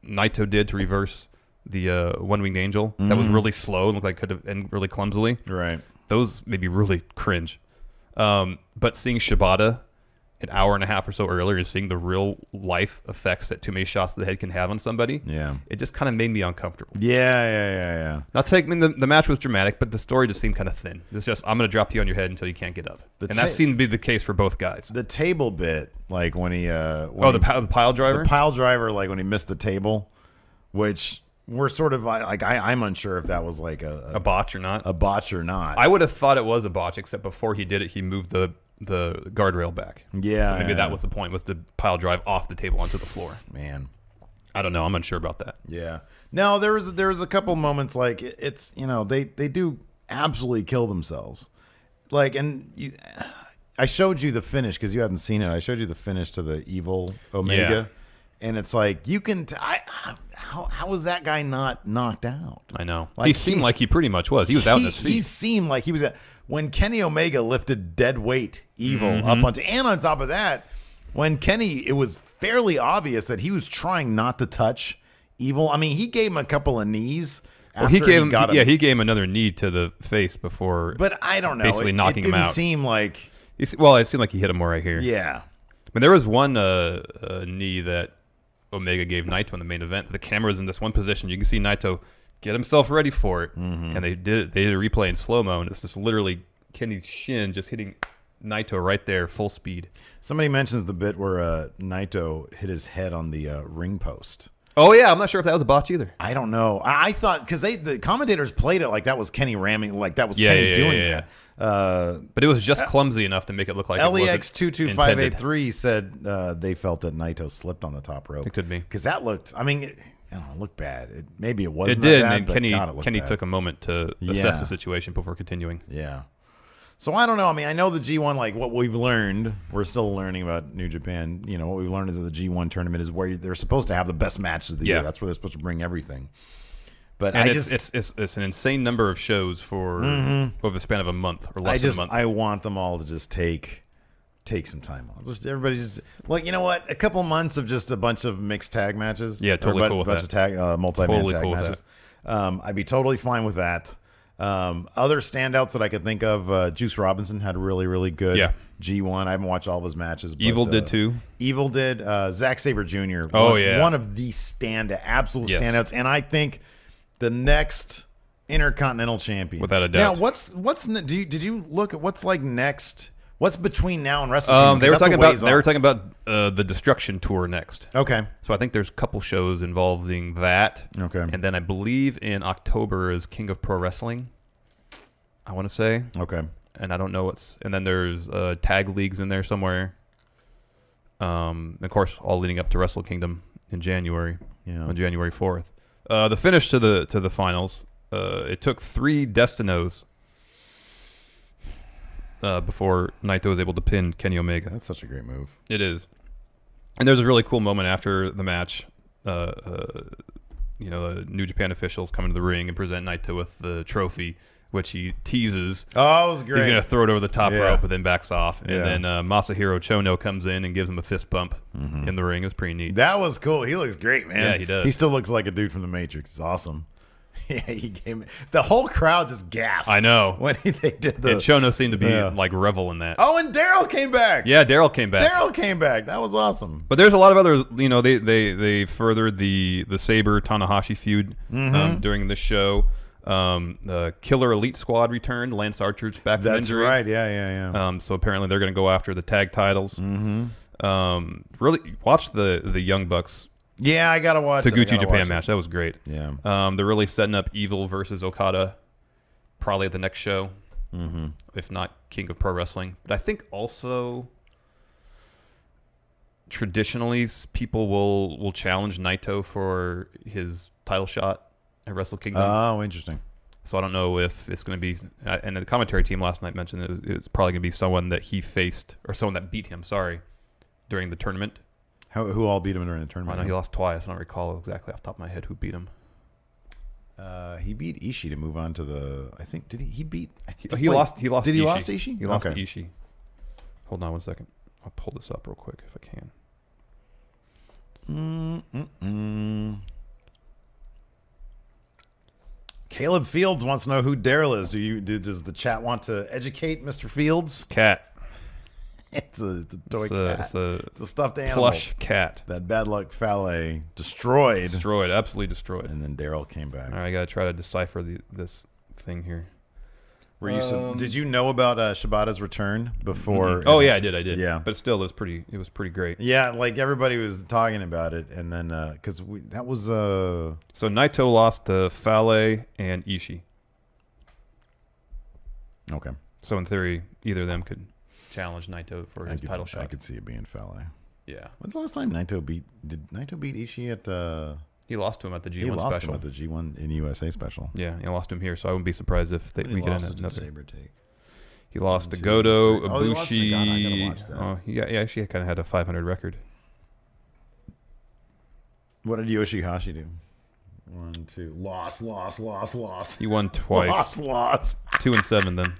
Naito did to reverse the one-winged angel, that was really slow and looked like could have ended really clumsily. Right. Those made me really cringe. But seeing Shibata an hour and a half or so earlier and seeing the real life effects that too many shots to the head can have on somebody, it just kind of made me uncomfortable. Yeah. Not taking the match was dramatic, but the story just seemed kind of thin. It's just, I'm going to drop you on your head until you can't get up. And that seemed to be the case for both guys. The table bit, like when he the pile driver? The pile driver, like when he missed the table, which we're sort of like, I'm unsure if that was like a botch or not. A botch or not. I would have thought it was a botch, except before he did it, he moved the guardrail back. Yeah. So maybe that was the point, was to pile drive off the table onto the floor. Man. I don't know. I'm unsure about that. Yeah. No, there was a couple moments like it's, they do absolutely kill themselves. Like, and I showed you the finish because you hadn't seen it. I showed you the finish to the evil Omega. Yeah. And it's like, you can, how was that guy not knocked out? I know. Like, he seemed like he pretty much was. He was out in his feet. He seemed like he was when Kenny Omega lifted dead weight Evil up onto, and on top of that, when Kenny, it was fairly obvious that he was trying not to touch Evil. I mean, he gave him a couple of knees. Well, he gave him another knee to the face before. But I don't know. Basically knocking him out. It didn't seem like. Well, it seemed like he hit him more right here. Yeah. I mean, there was one knee that Omega gave Naito in the main event. The camera was in this one position. You can see Naito get himself ready for it, and they did a replay in slow mo, and it's just literally Kenny's shin just hitting Naito right there, full speed. Somebody mentions the bit where Naito hit his head on the ring post. Oh yeah, I'm not sure if that was a botch either. I don't know. I thought because the commentators played it like that was Kenny ramming, like that was Kenny doing that. But it was just clumsy enough to make it look like LEX 22583 said they felt that Naito slipped on the top rope. It could be because that looked. I mean, it looked bad. Maybe it wasn't. It did, that bad, and but Kenny bad. took a moment to assess the situation before continuing. Yeah. So I don't know. I mean, I know the G1, like what we've learned, we're still learning about New Japan. What we've learned is that the G1 tournament is where they're supposed to have the best matches of the year. That's where they're supposed to bring everything. But it's an insane number of shows for over the span of a month or less than a month. I want them all to just take some time off. Just everybody just like, you know what? A couple months of just a bunch of mixed tag matches. Yeah, totally cool with that. A bunch of multi-man tag matches. I'd be totally fine with that. Other standouts that I could think of, Juice Robinson had a really, really good G1. I haven't watched all of his matches. But, Evil did too. Evil did. Zac Sabre Jr. One of the absolute standouts. And I think the next Intercontinental Champion. Without a doubt. Now, did you look at what's like next? What's between now and WrestleMania? They were talking about the Destruction Tour next. Okay. So I think there's a couple shows involving that. Okay. And then I believe in October is King of Pro Wrestling, I want to say. Okay. And I don't know and then there's tag leagues in there somewhere. Of course, all leading up to Wrestle Kingdom in January. Yeah. On January 4th. The finish to the finals. It took 3 Destinos before Naito was able to pin Kenny Omega. That's such a great move. It is. And there's a really cool moment after the match. New Japan officials come into the ring and present Naito with the trophy. which he teases. Oh, it was great. He's going to throw it over the top Yeah. rope, but then backs off. And Yeah. then Masahiro Chono comes in and gives him a fist bump in the ring. It was pretty neat. That was cool. He looks great, man. Yeah, he does. He still looks like a dude from the Matrix. It's awesome. Yeah, he came. The whole crowd just gasped. I know. When they did the. And Chono seemed to be like revel in that. Oh, and Daryl came back. Yeah, Daryl came back. Daryl came back. That was awesome. But there's a lot of other, you know, they furthered the Sabre Tanahashi feud during this show. The Killer Elite Squad returned. Lance Archer's back from injury. That's right. Yeah. So apparently they're going to go after the tag titles. Really watch the Young Bucks Yeah, I gotta watch Taguchi Japan match. That was great. Yeah. They're really setting up Evil versus Okada, probably at the next show, if not King of Pro Wrestling. But I think also traditionally people will challenge Naito for his title shot at Wrestle Kingdom. Oh, interesting. So I don't know if it's going to be, and the commentary team last night mentioned it was probably going to be someone that he faced, or someone that beat him, during the tournament. Who all beat him during the tournament? I know he lost twice. I don't recall exactly off the top of my head who beat him. He beat Ishii to move on to the. I think did he beat? He lost. Did he Ishii. lost to Ishii? He lost Okay. to Ishii. Hold on one second. I'll pull this up real quick if I can. Caleb Fields wants to know who Daryl is. Does the chat want to educate Mr. Fields? Cat. It's a toy cat. It's a stuffed animal. plush cat. That Bad Luck Fale destroyed. Destroyed. Absolutely destroyed. And then Daryl came back. All right, I got to try to decipher this thing here. Were you? Did you know about Shibata's return before? Oh yeah, I did. Yeah, but still, it was pretty great. Yeah, like everybody was talking about it, and then because that was So Naito lost to Fale and Ishii. Okay. So in theory, either of them could challenge Naito for his title shot. I could see it being Fale. Yeah. When's the last time Naito beat? Did Naito beat Ishii at? He lost to him at the G1 he lost special. him at the G1 in USA special. Yeah, he lost to him here, so I wouldn't be surprised if we could end up another. Sabre take. He lost to Goto, Oh, he lost to Ibushi. God, I gotta watch that. Oh, he actually kind of had a 500 record. What did Yoshihashi do? 1, 2, loss. He won twice. Loss. 2-7 then.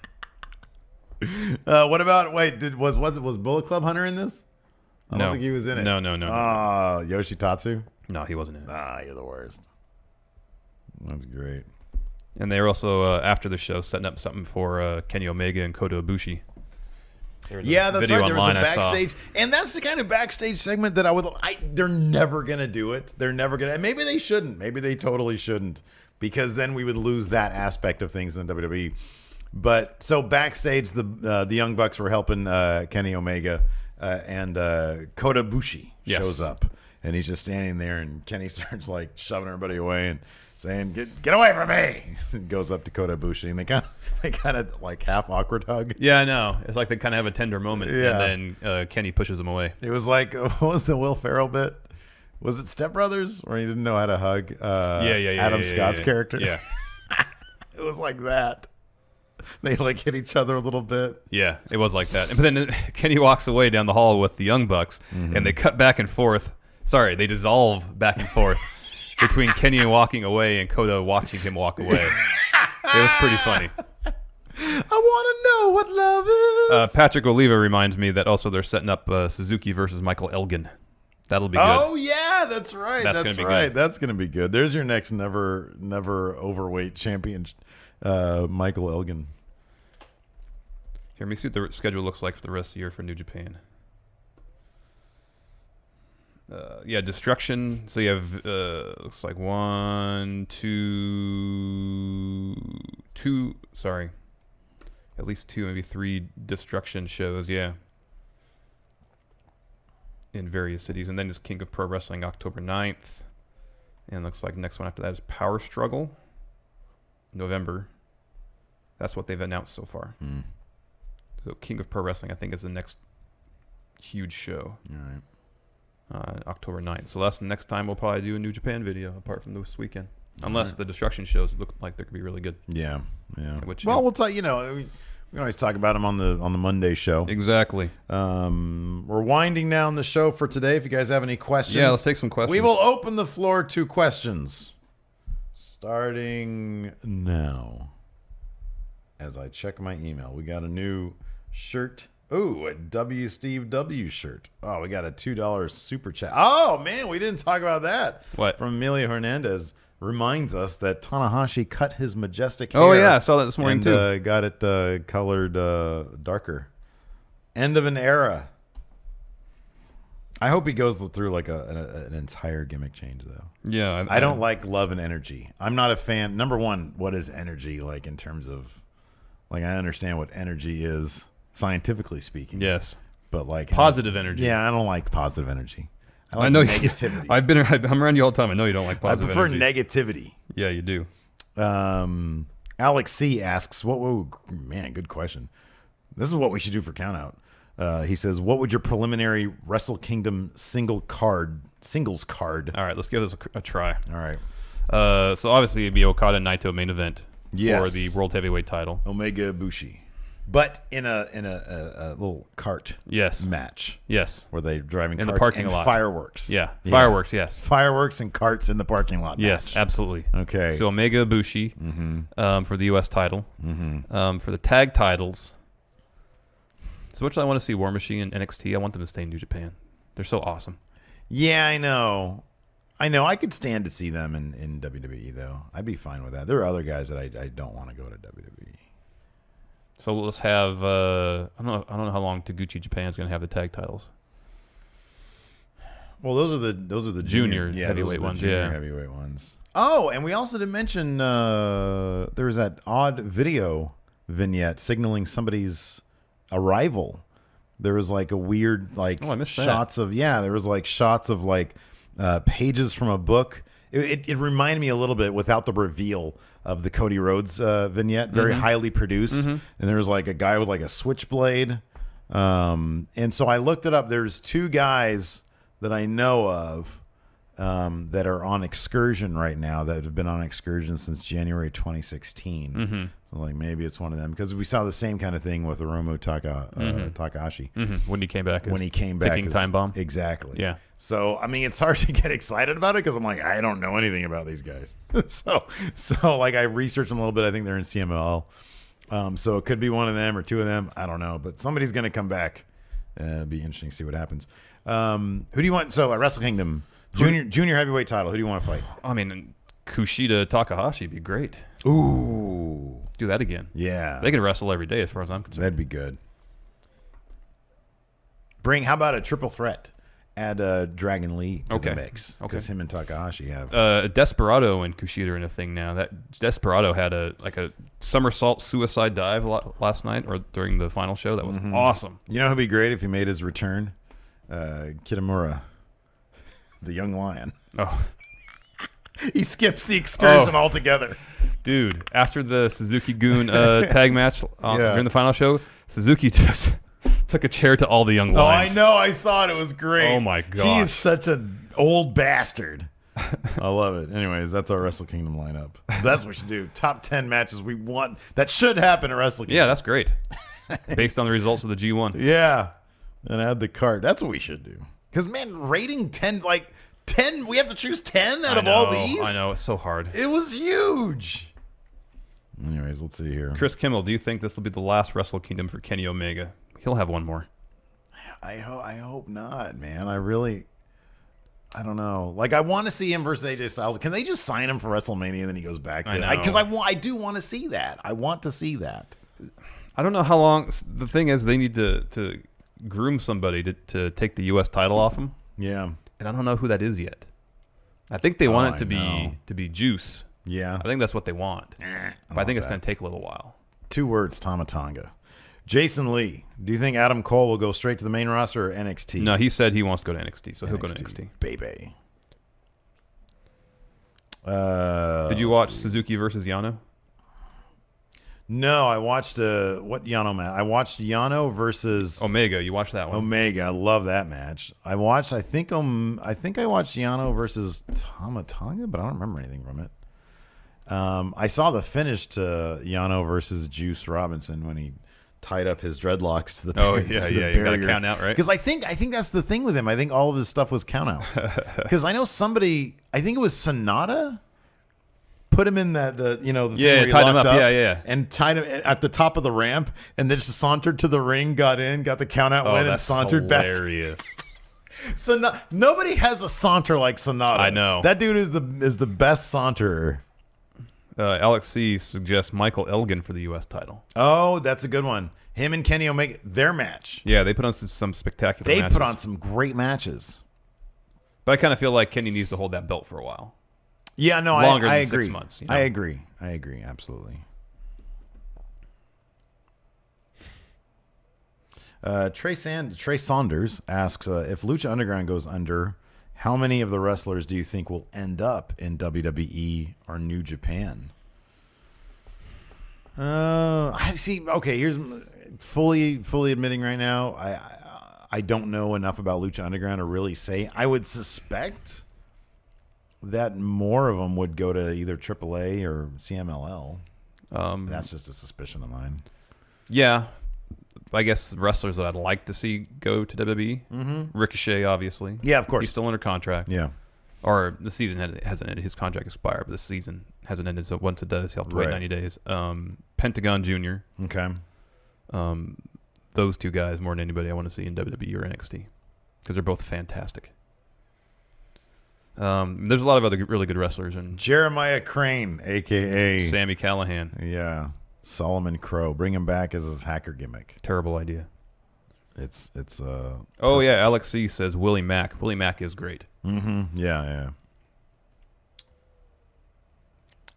What about? Wait, was Bullet Club Hunter in this? I don't think he was in it. No. Yoshitatsu. No, he wasn't in it. Ah, you're the worst. That's great. And they were also after the show setting up something for Kenny Omega and Kota Ibushi. Yeah, that's right. There was a online I saw. backstage, and that's the kind of backstage segment that they're never gonna do it. They're never gonna. Maybe they shouldn't. Maybe they totally shouldn't, because then we would lose that aspect of things in the WWE. But so backstage, the Young Bucks were helping Kenny Omega, and Kota Ibushi shows up, and he's just standing there, and Kenny starts like shoving everybody away and saying, "Get away from me!" And goes up to Kota Ibushi, and they kind of like half awkward hug. Yeah, I know. It's like they kind of have a tender moment, Yeah. and then Kenny pushes him away. It was like, what was the Will Ferrell bit? Was it Step Brothers, where he didn't know how to hug? Adam Scott's character. Yeah, It was like that. They like hit each other a little bit. yeah, it was like that. But then Kenny walks away down the hall with the Young Bucks, and they cut back and forth. Sorry, they dissolve back and forth between Kenny walking away and Kota watching him walk away. It was pretty funny. I want to know what love is. Patrick Oliva reminds me that also they're setting up Suzuki versus Michael Elgin. That'll be good. Oh yeah, that's right. That's That's gonna be right. good. That's gonna be good. There's your next never overweight champion, Michael Elgin. Here, let me see what the schedule looks like for the rest of the year for New Japan. Yeah, Destruction. So you have looks like 1, 2, sorry, at least 2, maybe 3 Destruction shows. Yeah, in various cities, and then it's King of Pro Wrestling October 9th, and looks like next one after that is Power Struggle, November. That's what they've announced so far. So King of Pro Wrestling, I think, is the next huge show. All right. October 9th. So that's the next time we'll probably do a New Japan video, apart from this weekend. Unless the Destruction shows look like they could be really good. Yeah. Which, Well, we'll talk. We can always talk about them on the Monday show. Exactly. We're winding down the show for today. If you guys have any questions, Yeah, let's take some questions. We will open the floor to questions starting now. as I check my email. We got a new shirt. Oh, a W Steve W shirt. Oh, we got a $2 super chat. Oh, man, we didn't talk about that. What? From Emilio Hernandez. Reminds us that Tanahashi cut his majestic hair. Oh, yeah, I saw that this morning, and, got it colored darker. End of an era. I hope he goes through like an entire gimmick change, though. Yeah. I don't like love and energy. I'm not a fan. Number one, what is energy like in terms of, like, I understand what energy is scientifically speaking. Yes. But like positive energy. Yeah, I don't like positive energy. I like know negativity. I'm around you all the time. I know you don't like positive I prefer energy. negativity. Yeah, you do. Alex C asks, man, good question. This is what we should do for countout. He says, what would your preliminary Wrestle Kingdom singles card? All right, let's give this a try. All right. So obviously it'd be Okada and Naito main event Yes. for the World Heavyweight title. Omega Ibushi. But in a little cart match. Yes. Where they're driving in carts the parking and lot. Fireworks. Yeah. Fireworks, yes. Fireworks and carts in the parking lot. Yes, match. absolutely. Okay. So Omega Ibushi for the U.S. title. For the tag titles, as much as I want to see War Machine and NXT, I want them to stay in New Japan. They're so awesome. Yeah, I know. I could stand to see them in WWE, though. I'd be fine with that. There are other guys that I don't want to go to WWE. So let's have I don't know how long Taguchi Japan is going to have the tag titles. Well, those are the junior yeah, heavyweight ones. Junior heavyweight ones. Oh, and we also didn't mention there was that odd video vignette signaling somebody's arrival. There was like a weird shots of there was like shots of like pages from a book. It reminded me a little bit without the reveal of the Cody Rhodes vignette, very highly produced. And there was like a guy with like a switchblade. And so I looked it up. There's two guys that I know of that are on excursion right now that have been on excursion since January 2016. So like maybe it's one of them because we saw the same kind of thing with Hiromu Takahashi when he came back. Ticking time bomb. Exactly. Yeah. So I mean, it's hard to get excited about it because I'm like, I don't know anything about these guys. so like I researched them a little bit. I think they're in CMLL. So it could be one of them or two of them. I don't know, but somebody's gonna come back. It'd be interesting to see what happens. Who do you want? So at Wrestle Kingdom, junior heavyweight title. Who do you want to fight? I mean, Kushida Takahashi would be great. Ooh, do that again. Yeah, they can wrestle every day as far as I'm concerned. That'd be good. How about a triple threat? Add Dragon Lee to the mix because him and Takahashi have Desperado and Kushida are in a thing now. That Desperado had a somersault suicide dive last night or during the final show. That was awesome. You know who'd be great if he made his return? Kitamura, the young lion. Oh, he skips the excursion altogether. Dude, after the Suzuki-Gun tag match during the final show, Suzuki just took a chair to all the young lions. Oh, I know. I saw it. It was great. Oh, my God. He is such an old bastard. I love it. Anyways, that's our Wrestle Kingdom lineup. That's what we should do. Top 10 matches we want. That should happen at Wrestle Kingdom. Yeah, that's great. Based on the results of the G1. Yeah. And add the card. That's what we should do. Because, man, rating 10, like 10, we have to choose 10 out of all these? I know. It's so hard. It was huge. Anyways, let's see here. Chris Kimmel, do you think this will be the last Wrestle Kingdom for Kenny Omega? He'll have one more. I hope not, man. I don't know. Like, I want to see him versus AJ Styles. Can they just sign him for WrestleMania and then he goes back to it? Because I do want to see that. I want to see that. I don't know how long. The thing is, they need to groom somebody to take the U.S. title off him. Yeah. And I don't know who that is yet. I think they want it to be Juice. Yeah. I think that's what they want. But I think it's going to take a little while. 2 words, Tamatanga. Jason Lee, do you think Adam Cole will go straight to the main roster or NXT? No, he said he wants to go to NXT, so he'll go to NXT. Baby. Did you watch Suzuki versus Yano? No, I watched what Yano match? I watched Yano versus Omega. You watched that one? Omega. I love that match. I think I watched Yano versus Tamatanga, but I don't remember anything from it. I saw the finish to Yano versus Juice Robinson when he tied up his dreadlocks to the barrier. You got to count out, right? Because I think that's the thing with him. I think all of his stuff was count outs. Because I know somebody, I think it was Sonata, put him in the thing where he tied him locked up. Yeah. and tied him at the top of the ramp, and then just sauntered to the ring, got the count out win, and sauntered hilarious. back. So nobody has a saunter like Sonata. I know that dude is the best saunterer. Alex C suggests Michael Elgin for the U.S. title. Oh, that's a good one. Him and Kenny Omega, their match. Yeah, they put on some spectacular matches. They put on some great matches. But I kind of feel like Kenny needs to hold that belt for a while. Yeah, no, Longer I than agree. 6 months. I agree, absolutely. Trey Saunders asks, if Lucha Underground goes under, how many of the wrestlers do you think will end up in WWE or New Japan? I see. Okay, here's fully admitting right now, I don't know enough about Lucha Underground to really say. I would suspect that more of them would go to either AAA or CMLL. That's just a suspicion of mine. Yeah. I guess wrestlers that I'd like to see go to WWE. Mm-hmm. Ricochet, obviously. Yeah, of course. He's still under contract. Yeah. Or the season hasn't ended. His contract expired, but the season hasn't ended. So once it does, he'll have to wait 90 days. Pentagon Jr. Okay. Those two guys more than anybody I want to see in WWE or NXT because they're both fantastic. There's a lot of other really good wrestlers. And Jeremiah Crane, a.k.a. Sami Callihan. Yeah. Solomon Crow. Bring him back as his hacker gimmick. Terrible idea. It's Oh, yeah. Alex C says Willie Mack. Willie Mack is great. Mm-hmm. Yeah.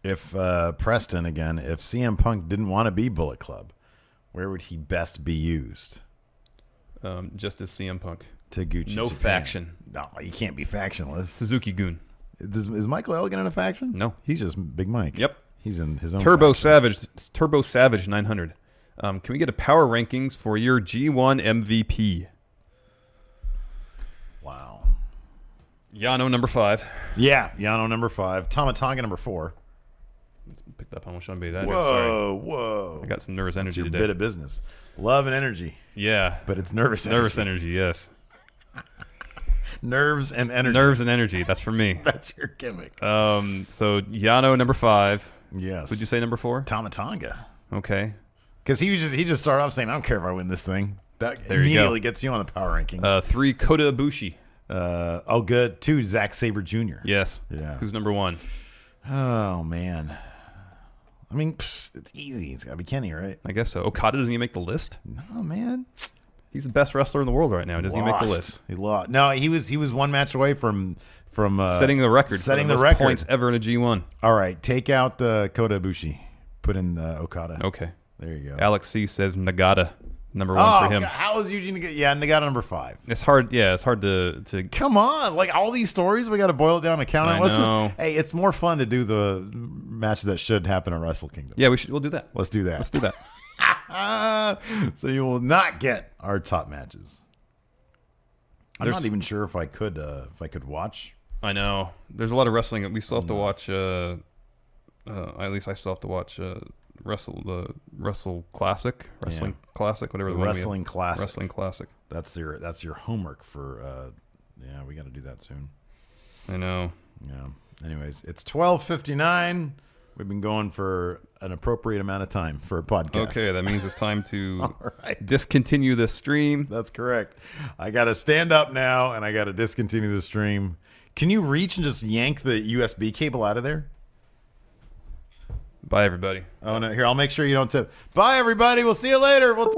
If Preston, again, if CM Punk didn't want to be Bullet Club, where would he best be used? Just as CM Punk. Taguchi No Japan. Faction. No, you can't be factionless. Suzuki-gun. Is Michael Elgin in a faction? No. He's just Big Mike. Yep. He's in his own Turbo faction. Savage 900. Can we get a power rankings for your G1 MVP? Wow. Yano number 5. Yeah, Yano number 5. Tamatanga number 4. Let's pick that up on Sean B. Sorry. Whoa. I got some nervous energy That's your today. bit of business. Love and energy. Yeah. But it's nervous energy. Nervous energy, yes. Nerves and energy. Nerves and energy. That's for me. That's your gimmick. So Yano number 5. Yes. Would you say number 4? Tamatanga. Okay. Because he just started off saying, "I don't care if I win this thing." That There you immediately go. gets you on the power rankings. 3 Kota Ibushi. Good. 2 Zac Sabre Jr. Yes. Yeah. Who's number 1? Oh man. I mean, it's easy. It's got to be Kenny, right? I guess so. Okada doesn't even make the list. No, man. He's the best wrestler in the world right now. Doesn't he make the list? He lost. No, he was one match away from setting the record. Setting for the most record. points ever in a G1. All right, take out Kota Ibushi. Put in Okada. Okay. There you go. Alex C says Nagata, number 1 for him. God, how is Eugene get? Yeah, Nagata number 5. It's hard. Yeah, it's hard to. Come on, like all these stories, we got to boil it down to count. I Let's know. just. Hey, it's more fun to do the matches that should happen at Wrestle Kingdom. Yeah, we'll do that. Let's do that. Let's do that. So you will not get our top matches. I'm There's- not even sure if I could watch. I know. There's a lot of wrestling. We still have to watch. At least I still have to watch Wrestle Classic, Wrestling Classic, whatever the one we have. Wrestling Classic. Wrestling Classic. That's your homework for. Yeah, we got to do that soon. I know. Yeah. Anyways, it's 12:59. We've been going for an appropriate amount of time for a podcast. Okay, that means it's time to All right. discontinue this stream. That's correct. I got to stand up now, and I got to discontinue the stream. Can you reach and just yank the USB cable out of there? Bye, everybody. Oh no! Here, I'll make sure you don't tip. Bye, everybody. We'll see you later. We'll